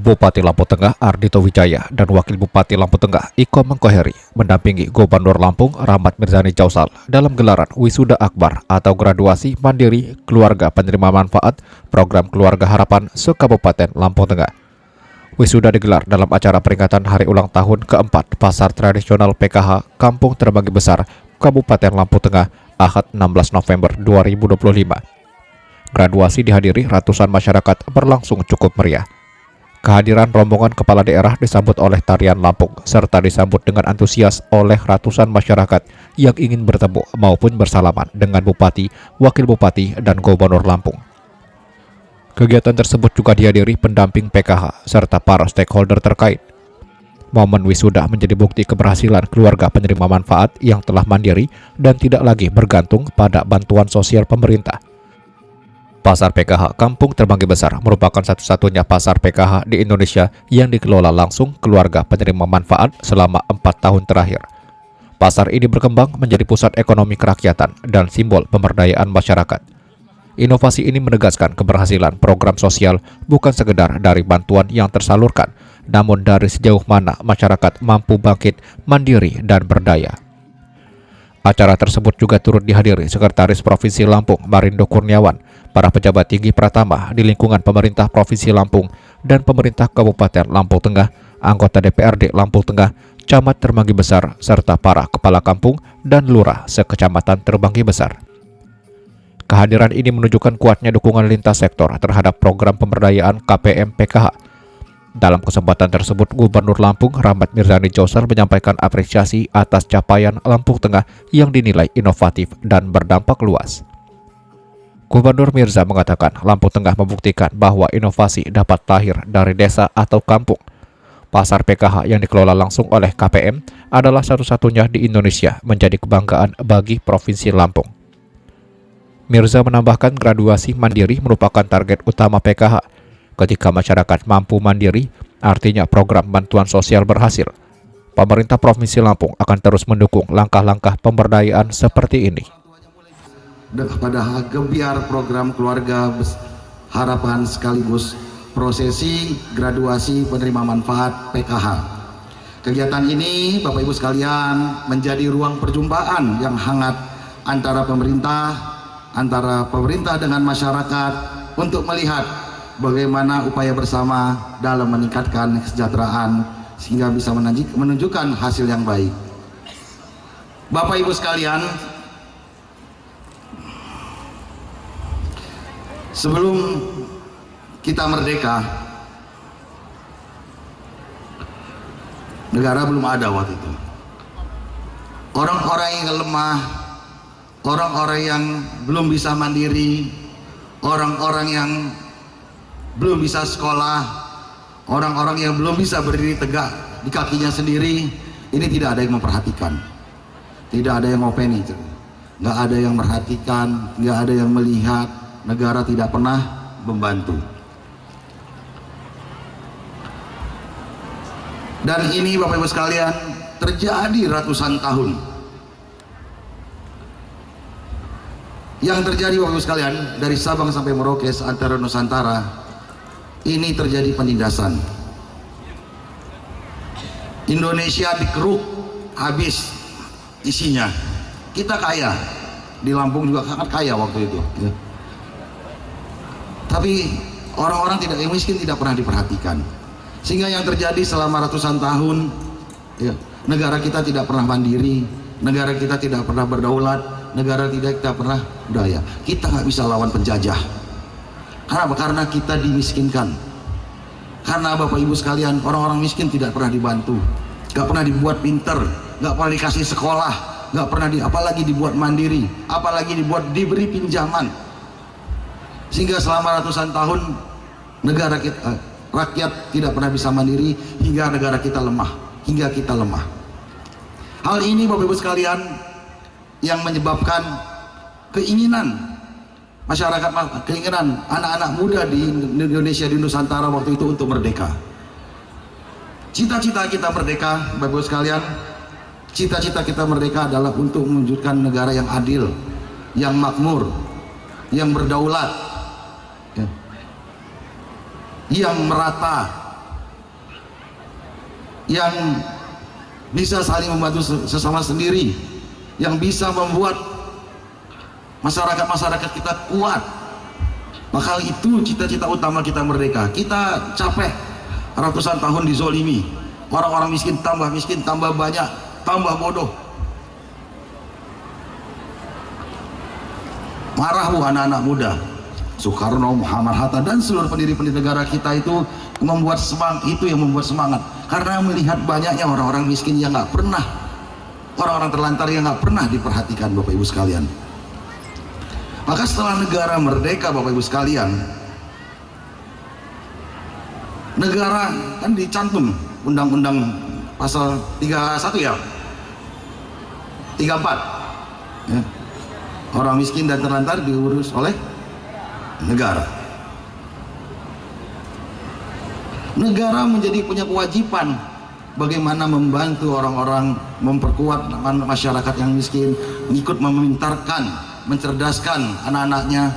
Bupati Lampung Tengah Ardhito Wijaya dan Wakil Bupati Lampung Tengah Iko Mengkoheri mendampingi Gubernur Lampung Rahmat Mirzani Jausal dalam gelaran Wisuda Akbar atau graduasi mandiri keluarga penerima manfaat program Keluarga Harapan se-Kabupaten Lampung Tengah. Wisuda digelar dalam acara peringatan hari ulang tahun keempat Pasar Tradisional PKH Kampung Terbagi Besar Kabupaten Lampung Tengah Ahad 16 November 2025. Graduasi dihadiri ratusan masyarakat berlangsung cukup meriah. Kehadiran rombongan kepala daerah disambut oleh tarian Lampung, serta disambut dengan antusias oleh ratusan masyarakat yang ingin bertemu maupun bersalaman dengan Bupati, Wakil Bupati, dan Gubernur Lampung. Kegiatan tersebut juga dihadiri pendamping PKH, serta para stakeholder terkait. Momen wisuda menjadi bukti keberhasilan keluarga penerima manfaat yang telah mandiri dan tidak lagi bergantung pada bantuan sosial pemerintah. Pasar PKH Kampung Terbagi Besar merupakan satu-satunya pasar PKH di Indonesia yang dikelola langsung keluarga penerima manfaat selama 4 tahun terakhir. Pasar ini berkembang menjadi pusat ekonomi kerakyatan dan simbol pemberdayaan masyarakat. Inovasi ini menegaskan keberhasilan program sosial bukan sekedar dari bantuan yang tersalurkan, namun dari sejauh mana masyarakat mampu bangkit, mandiri, dan berdaya. Acara tersebut juga turut dihadiri Sekretaris Provinsi Lampung Marindo Kurniawan, para pejabat tinggi Pratama di lingkungan pemerintah Provinsi Lampung dan pemerintah Kabupaten Lampung Tengah, anggota DPRD Lampung Tengah, Camat Terbagi Besar, serta para kepala kampung dan lurah sekecamatan Terbagi Besar. Kehadiran ini menunjukkan kuatnya dukungan lintas sektor terhadap program pemberdayaan KPM PKH. Dalam kesempatan tersebut, Gubernur Lampung Rahmat Mirzani Jausal menyampaikan apresiasi atas capaian Lampung Tengah yang dinilai inovatif dan berdampak luas. Gubernur Mirza mengatakan Lampung Tengah membuktikan bahwa inovasi dapat lahir dari desa atau kampung. Pasar PKH yang dikelola langsung oleh KPM adalah satu-satunya di Indonesia menjadi kebanggaan bagi Provinsi Lampung. Mirza menambahkan graduasi mandiri merupakan target utama PKH. Ketika masyarakat mampu mandiri, artinya program bantuan sosial berhasil. Pemerintah Provinsi Lampung akan terus mendukung langkah-langkah pemberdayaan seperti ini. Pada gebiar program Keluarga Harapan sekaligus prosesi graduasi penerima manfaat PKH. Kegiatan ini, Bapak Ibu sekalian, menjadi ruang perjumpaan yang hangat antara pemerintah dengan masyarakat untuk melihat bagaimana upaya bersama dalam meningkatkan kesejahteraan sehingga bisa menunjukkan hasil yang baik. Bapak Ibu sekalian, sebelum kita merdeka, negara belum ada waktu itu. Orang-orang yang lemah, orang-orang yang belum bisa mandiri, orang-orang yang belum bisa sekolah, orang-orang yang belum bisa berdiri tegak di kakinya sendiri, ini tidak ada yang memperhatikan, tidak ada yang ngopeni, nggak ada yang memperhatikan, nggak ada yang melihat, negara tidak pernah membantu. Dan ini Bapak Ibu sekalian terjadi ratusan tahun. Yang terjadi Bapak Ibu sekalian dari Sabang sampai Merauke antara Nusantara, ini terjadi penindasan. Indonesia dikeruk habis isinya. Kita kaya, di Lampung juga sangat kaya waktu itu. Tapi orang-orang yang miskin tidak pernah diperhatikan. Sehingga yang terjadi selama ratusan tahun, negara kita tidak pernah mandiri, negara kita tidak pernah berdaulat, negara kita pernah berdaya. Kita nggak bisa lawan penjajah. Kenapa? Karena kita dimiskinkan. Karena Bapak Ibu sekalian, orang-orang miskin tidak pernah dibantu, nggak pernah dibuat pinter, nggak pernah dikasih sekolah, nggak pernah apalagi dibuat mandiri, apalagi diberi pinjaman. Sehingga selama ratusan tahun negara kita, rakyat tidak pernah bisa mandiri hingga negara kita lemah, hingga kita lemah. Hal ini Bapak Ibu sekalian yang menyebabkan keinginan masyarakat, keinginan anak-anak muda di Indonesia, di Nusantara waktu itu untuk merdeka. Cita-cita kita merdeka, Bapak Ibu sekalian, cita-cita kita merdeka adalah untuk mewujudkan negara yang adil, yang makmur, yang berdaulat, yang merata, yang bisa saling membantu sesama sendiri, yang bisa membuat masyarakat kita kuat. Maka itu cita-cita utama kita merdeka. Kita capek ratusan tahun dizolimi, orang-orang miskin, tambah banyak, tambah bodoh. Marah anak-anak muda, Soekarno, Muhammad Hatta dan seluruh pendiri-pendiri negara kita itu membuat semangat, itu yang membuat semangat, karena melihat banyaknya orang-orang miskin yang nggak pernah, orang-orang terlantar yang nggak pernah diperhatikan, Bapak Ibu sekalian. Maka setelah negara merdeka, Bapak Ibu sekalian, negara kan dicantum undang-undang pasal 31 ya, 34 ya. Orang miskin dan terlantar diurus oleh negara. Negara menjadi punya kewajiban bagaimana membantu orang-orang, memperkuat masyarakat yang miskin, ikut memintarkan, mencerdaskan anak-anaknya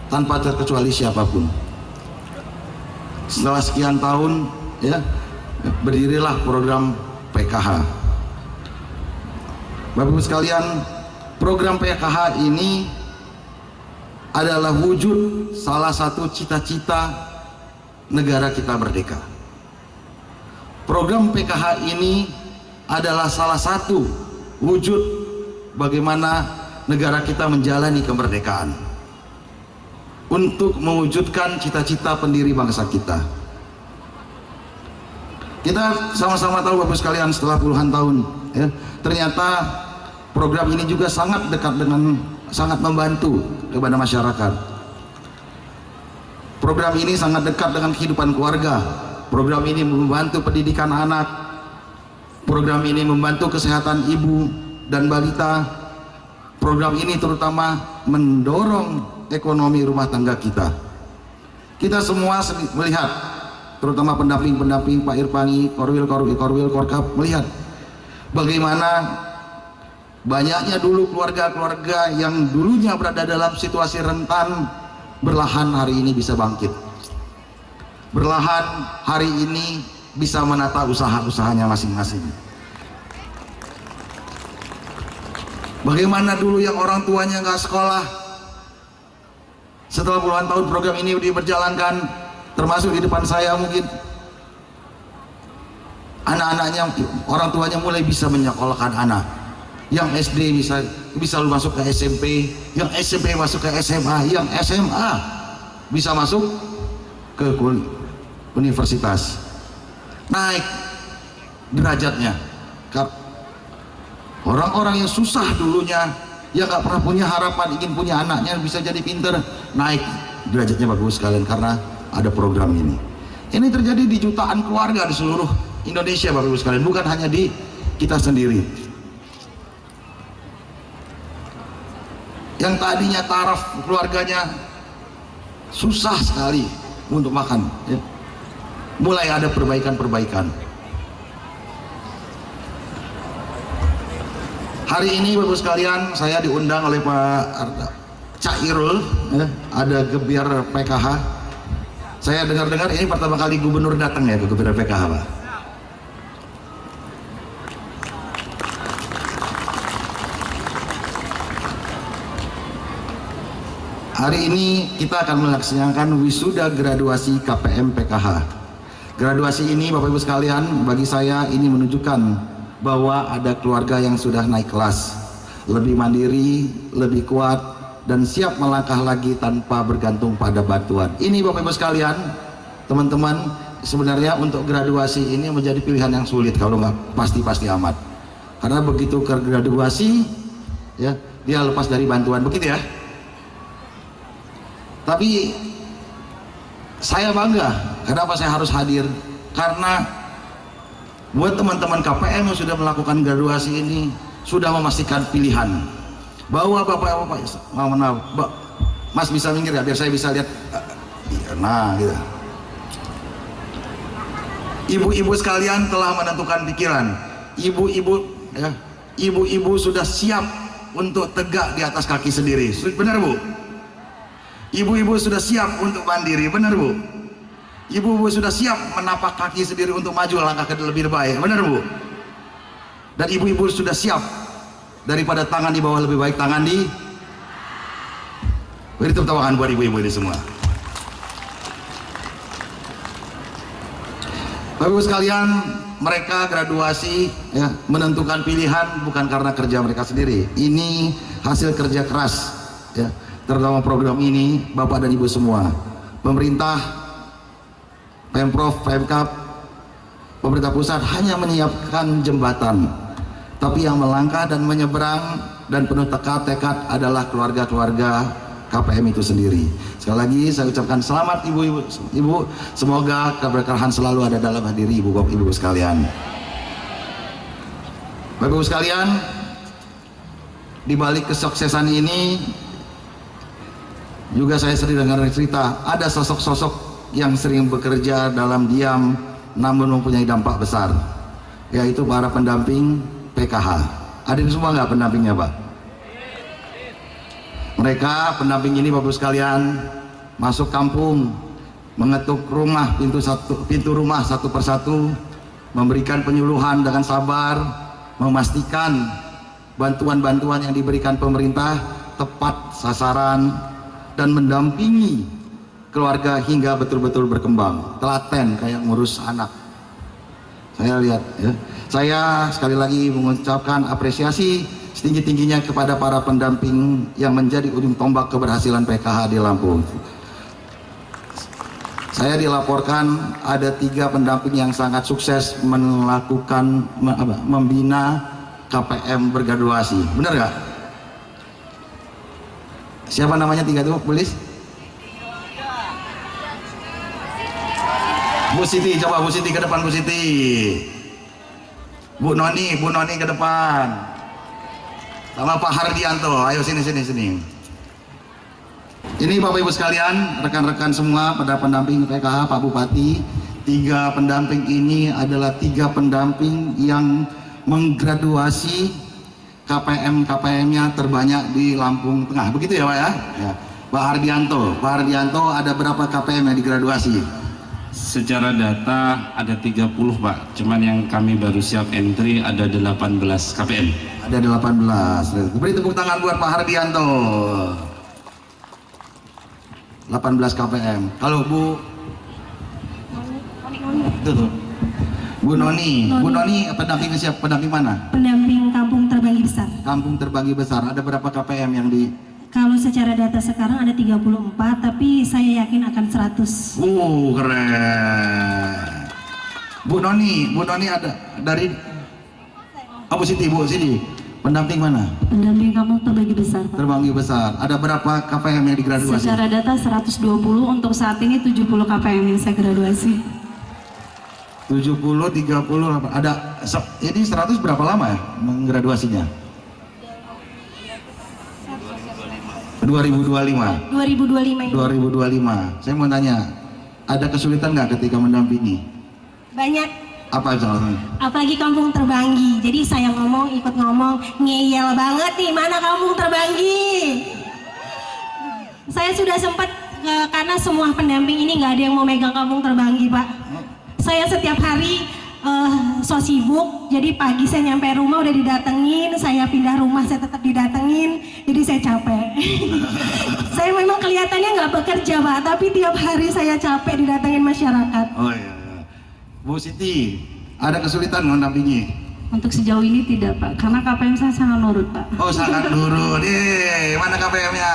tanpa terkecuali siapapun. Setelah sekian tahun ya, berdirilah program PKH. Bapak Ibu sekalian, program PKH ini adalah wujud salah satu cita-cita negara kita merdeka. Program PKH ini adalah salah satu wujud bagaimana negara kita menjalani kemerdekaan untuk mewujudkan cita-cita pendiri bangsa kita. Kita sama-sama tahu Bapak sekalian, setelah puluhan tahun ya, ternyata program ini juga sangat dekat dengan, sangat membantu kepada masyarakat. Program ini sangat dekat dengan kehidupan keluarga. Program ini membantu pendidikan anak. Program ini membantu kesehatan ibu dan balita. Program ini terutama mendorong ekonomi rumah tangga kita. Kita semua melihat, terutama pendamping-pendamping Pak Irpani, Korwil, Korkap, melihat bagaimana banyaknya dulu keluarga-keluarga yang dulunya berada dalam situasi rentan, berlahan hari ini bisa bangkit. Berlahan hari ini bisa menata usaha-usahanya masing-masing. Bagaimana dulu yang orang tuanya nggak sekolah, setelah puluhan tahun program ini diberjalankan, termasuk di depan saya mungkin, anak-anaknya, orang tuanya mulai bisa menyekolahkan anak. Yang SD bisa masuk ke SMP, yang SMP masuk ke SMA, yang SMA bisa masuk ke universitas, naik derajatnya. Orang-orang yang susah dulunya, yang gak pernah punya harapan ingin punya anaknya bisa jadi pinter, naik derajatnya bagus sekalian karena ada program ini. Ini terjadi di jutaan keluarga di seluruh Indonesia Bapak Ibu sekalian, bukan hanya di kita sendiri. Yang tadinya taraf keluarganya susah sekali untuk makan ya, mulai ada perbaikan-perbaikan. Hari ini Bapak sekalian, saya diundang oleh Pak Cairul ya, ada gebiar PKH. Saya dengar-dengar ini pertama kali gubernur datang ya ke gebiar PKH, Pak. Hari ini kita akan melaksanakan wisuda graduasi KPM PKH. Graduasi ini Bapak Ibu sekalian, bagi saya ini menunjukkan bahwa ada keluarga yang sudah naik kelas, lebih mandiri, lebih kuat, dan siap melangkah lagi tanpa bergantung pada bantuan. Ini Bapak Ibu sekalian, teman-teman, sebenarnya untuk graduasi ini menjadi pilihan yang sulit kalau nggak pasti-pasti amat. Karena begitu ke graduasi, ya dia lepas dari bantuan, begitu ya. Tapi saya bangga, kenapa saya harus hadir? Karena buat teman-teman KPM yang sudah melakukan graduasi ini sudah memastikan pilihan bahwa bapak Mas bisa minggir ya biar saya bisa lihat. Nah gitu. Ibu-ibu sekalian telah menentukan pikiran. Ibu-ibu sudah siap untuk tegak di atas kaki sendiri. Benar Bu? Ibu-ibu sudah siap untuk mandiri, benar Bu? Ibu-ibu sudah siap menapak kaki sendiri untuk maju langkah ke lebih baik, benar Bu? Dan ibu-ibu sudah siap daripada tangan di bawah lebih baik tangan di. Beri tepuk tangan buat ibu-ibu ini semua. Bapak Ibu sekalian, mereka graduasi ya, menentukan pilihan bukan karena kerja mereka sendiri. Ini hasil kerja keras ya, terutama program ini Bapak dan Ibu semua. Pemerintah, Pemprov, Pemkab, pemerintah pusat hanya menyiapkan jembatan, tapi yang melangkah dan menyeberang dan penuh tekad adalah keluarga-keluarga KPM itu sendiri. Sekali lagi saya ucapkan selamat ibu-ibu, semoga keberkahan selalu ada dalam diri ibu bapak ibu sekalian. Bapak ibu sekalian, di balik kesuksesan ini juga saya sering dengar cerita ada sosok-sosok yang sering bekerja dalam diam namun mempunyai dampak besar, yaitu para pendamping PKH. Ada di semua nggak pendampingnya Pak? Mereka pendamping ini Bapak sekalian masuk kampung, mengetuk rumah pintu rumah satu persatu, memberikan penyuluhan dengan sabar, memastikan bantuan-bantuan yang diberikan pemerintah tepat sasaran dan mendampingi keluarga hingga betul-betul berkembang. Telaten kayak ngurus anak. Saya lihat ya. Saya sekali lagi mengucapkan apresiasi setinggi-tingginya kepada para pendamping yang menjadi ujung tombak keberhasilan PKH di Lampung. Saya dilaporkan ada 3 pendamping yang sangat sukses melakukan membina KPM bergraduasi. Benar nggak? Siapa namanya 3 itu, Polis? Bu Siti, coba Bu Siti ke depan, Bu Siti. Bu Noni ke depan. Sama Pak Hardianto, ayo sini. Ini Bapak Ibu sekalian, rekan-rekan semua pada pendamping PKH, Pak Bupati, 3 pendamping ini adalah 3 pendamping yang menggraduasi KPM-nya terbanyak di Lampung Tengah, begitu ya Pak ya? Ya. Pak Hardianto ada berapa KPM yang digraduasi? Secara data ada 30 Pak, cuman yang kami baru siap entry ada 18 KPM. Ada 18. Beri tepuk tangan buat Pak Hardianto. 18 KPM. Kalau Bu Bu Noni pendamping siapa? Pendamping mana? Pendamping Kampung Terbanggi Besar. Kampung Terbanggi Besar. Ada berapa KPM yang di? Kalau secara data sekarang ada 34, tapi saya yakin akan 100. Keren. Bu Noni ada dari Bu Siti, pendamping mana? Pendamping Kampung Terbanggi Besar, Pak. Terbanggi Besar. Ada berapa KPM yang digraduasi? Secara data 120, untuk saat ini 70 KPM yang saya graduasi. 70, 30, ada ini 100 berapa lama ya menggraduasinya? 2025. 2025 ini. 2025. Saya mau tanya, ada kesulitan nggak ketika mendampingi? Banyak. Apa soalnya? Apalagi Kampung Terbanggi. Jadi saya ikut ngomong, ngeyel banget nih, mana Kampung Terbanggi? Saya sudah sempat karena semua pendamping ini nggak ada yang mau megang Kampung Terbanggi, Pak. Saya setiap hari so sibuk, jadi pagi saya nyampe rumah udah didatengin, saya pindah rumah saya tetap didatengin, jadi saya capek. Saya memang kelihatannya nggak bekerja Pak, tapi tiap hari saya capek didatengin masyarakat. Oh iya. Bu Siti, ada kesulitan mendampingi? Untuk sejauh ini tidak Pak, karena KPM saya sangat nurut Pak. Oh sangat nurut, mana KPM-nya?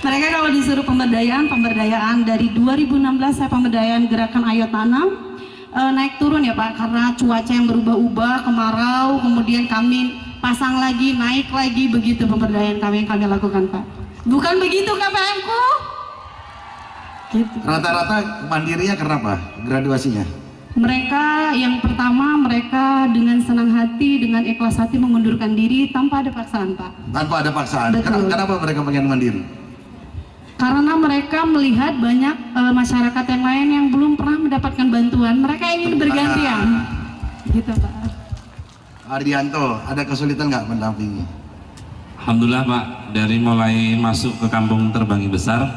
Mereka kalau disuruh pemberdayaan dari 2016 saya pemberdayaan gerakan Ayo Tanam. Naik turun ya Pak, karena cuaca yang berubah-ubah, kemarau, kemudian kami pasang lagi, naik lagi, begitu pemberdayaan kami yang kami lakukan Pak. Bukan begitu KPM-ku? Gitu. Rata-rata mandirinya kenapa graduasinya? Mereka yang pertama, mereka dengan senang hati, dengan ikhlas hati mengundurkan diri tanpa ada paksaan Pak. Tanpa ada paksaan? Betul. Kenapa mereka pengen mandiri? Karena mereka melihat banyak masyarakat yang lain yang belum pernah mendapatkan bantuan, mereka ingin bergantian. Gitu Pak. Ardianto, ada kesulitan nggak mendampingi? Alhamdulillah Pak, dari mulai masuk ke Kampung Terbanggi Besar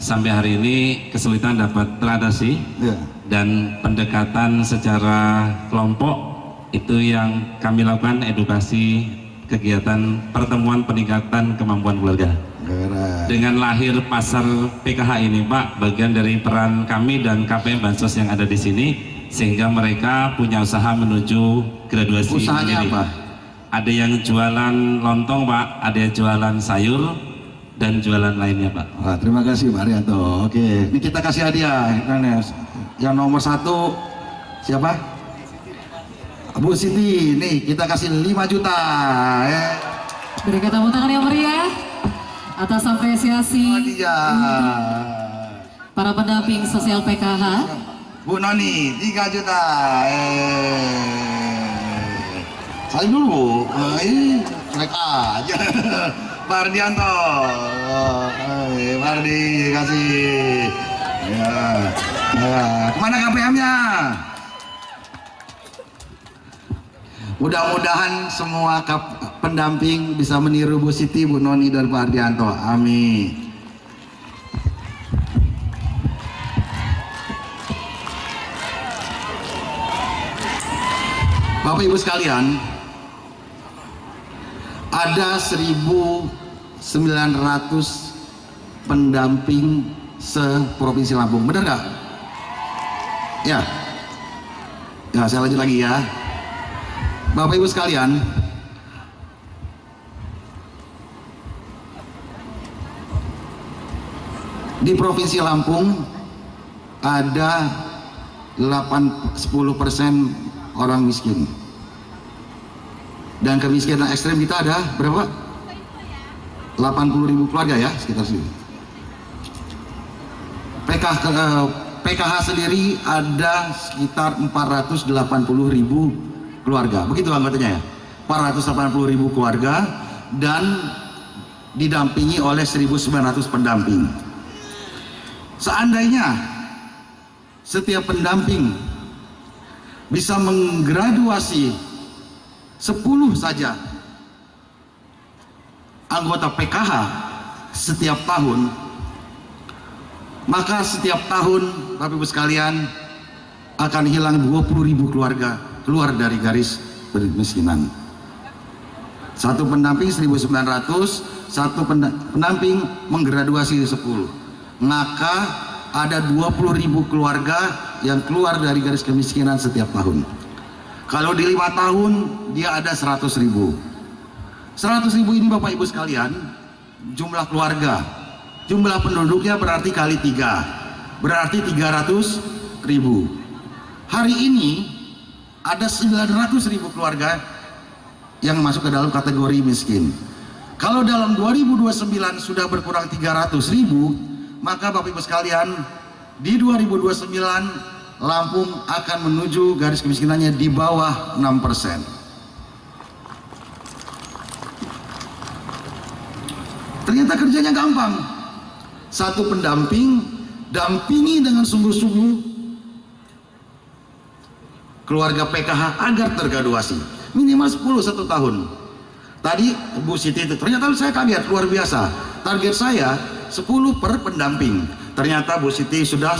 sampai hari ini kesulitan dapat teratasi Ya. dan pendekatan secara kelompok itu yang kami lakukan, edukasi, kegiatan pertemuan peningkatan kemampuan keluarga. Keren. Dengan lahir pasar PKH ini Pak, bagian dari peran kami dan KPM Bansos yang ada di sini, sehingga mereka punya usaha menuju graduasi. Usahanya mandiri. apa? Ada yang jualan lontong Pak, ada yang jualan sayur dan jualan lainnya Pak. Wah, terima kasih Pak Arianto. Oke, ini kita kasih hadiah. Yang nomor 1 siapa? Bu Siti. Nih kita kasih 5 juta. Berikan tepuk tangan yang meriah atas apresiasi Dia. para pendamping sosial PKH. Bu Noni 3 juta. Salim dulu. Naik aja. Pak Ardianto. Pak Ardi kasih. Ya. Kemana KPM-nya? Mudah-mudahan semua pendamping bisa meniru Bu Siti, Bu Noni, dan Pak Ardianto. Amin. Bapak Ibu sekalian, ada 1.900 pendamping se-Provinsi Lampung. Benar nggak? Ya. Ya, saya lanjut lagi ya. Bapak Ibu sekalian, di Provinsi Lampung ada 10% orang miskin, dan kemiskinan ekstrem kita ada berapa? 80.000 keluarga ya, sekitar sini. PKH sendiri ada sekitar 480.000 keluarga, begitu anggotanya ya, 480.000 keluarga, dan didampingi oleh 1.900 pendamping. Seandainya setiap pendamping bisa menggraduasi 10 saja anggota PKH setiap tahun, maka setiap tahun Bapak Ibu sekalian akan hilang 20.000 keluarga keluar dari garis kemiskinan. Satu pendamping 1.900, satu pendamping menggraduasi 10, maka ada 20.000 keluarga yang keluar dari garis kemiskinan setiap tahun. Kalau di 5 tahun dia ada 100.000. 100.000 ini Bapak Ibu sekalian jumlah keluarga, jumlah penduduknya berarti kali 3, berarti 300.000. Hari ini ada 900.000 keluarga yang masuk ke dalam kategori miskin. Kalau dalam 2029 sudah berkurang 300.000, maka Bapak Ibu sekalian di 2029 Lampung akan menuju garis kemiskinannya di bawah 6%. Ternyata kerjanya gampang. Satu pendamping dampingi dengan sungguh-sungguh keluarga PKH agar tergraduasi minimal 10 1 tahun. Tadi Bu Siti itu ternyata saya kaget, luar biasa. Target saya 10 per pendamping. Ternyata Bu Siti sudah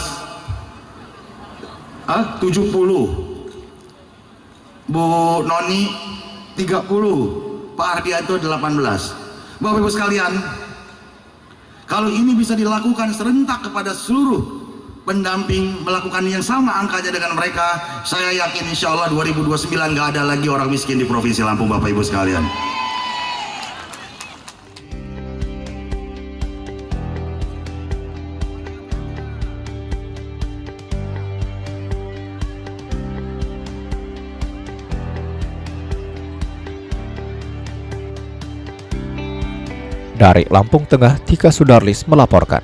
70, Bu Noni 30, Pak Ardianto 18. Bapak Ibu sekalian, kalau ini bisa dilakukan serentak kepada seluruh pendamping melakukan yang sama angkanya dengan mereka, saya yakin insya Allah 2029 nggak ada lagi orang miskin di Provinsi Lampung, Bapak Ibu sekalian. Dari Lampung Tengah, Tika Sudarlis melaporkan.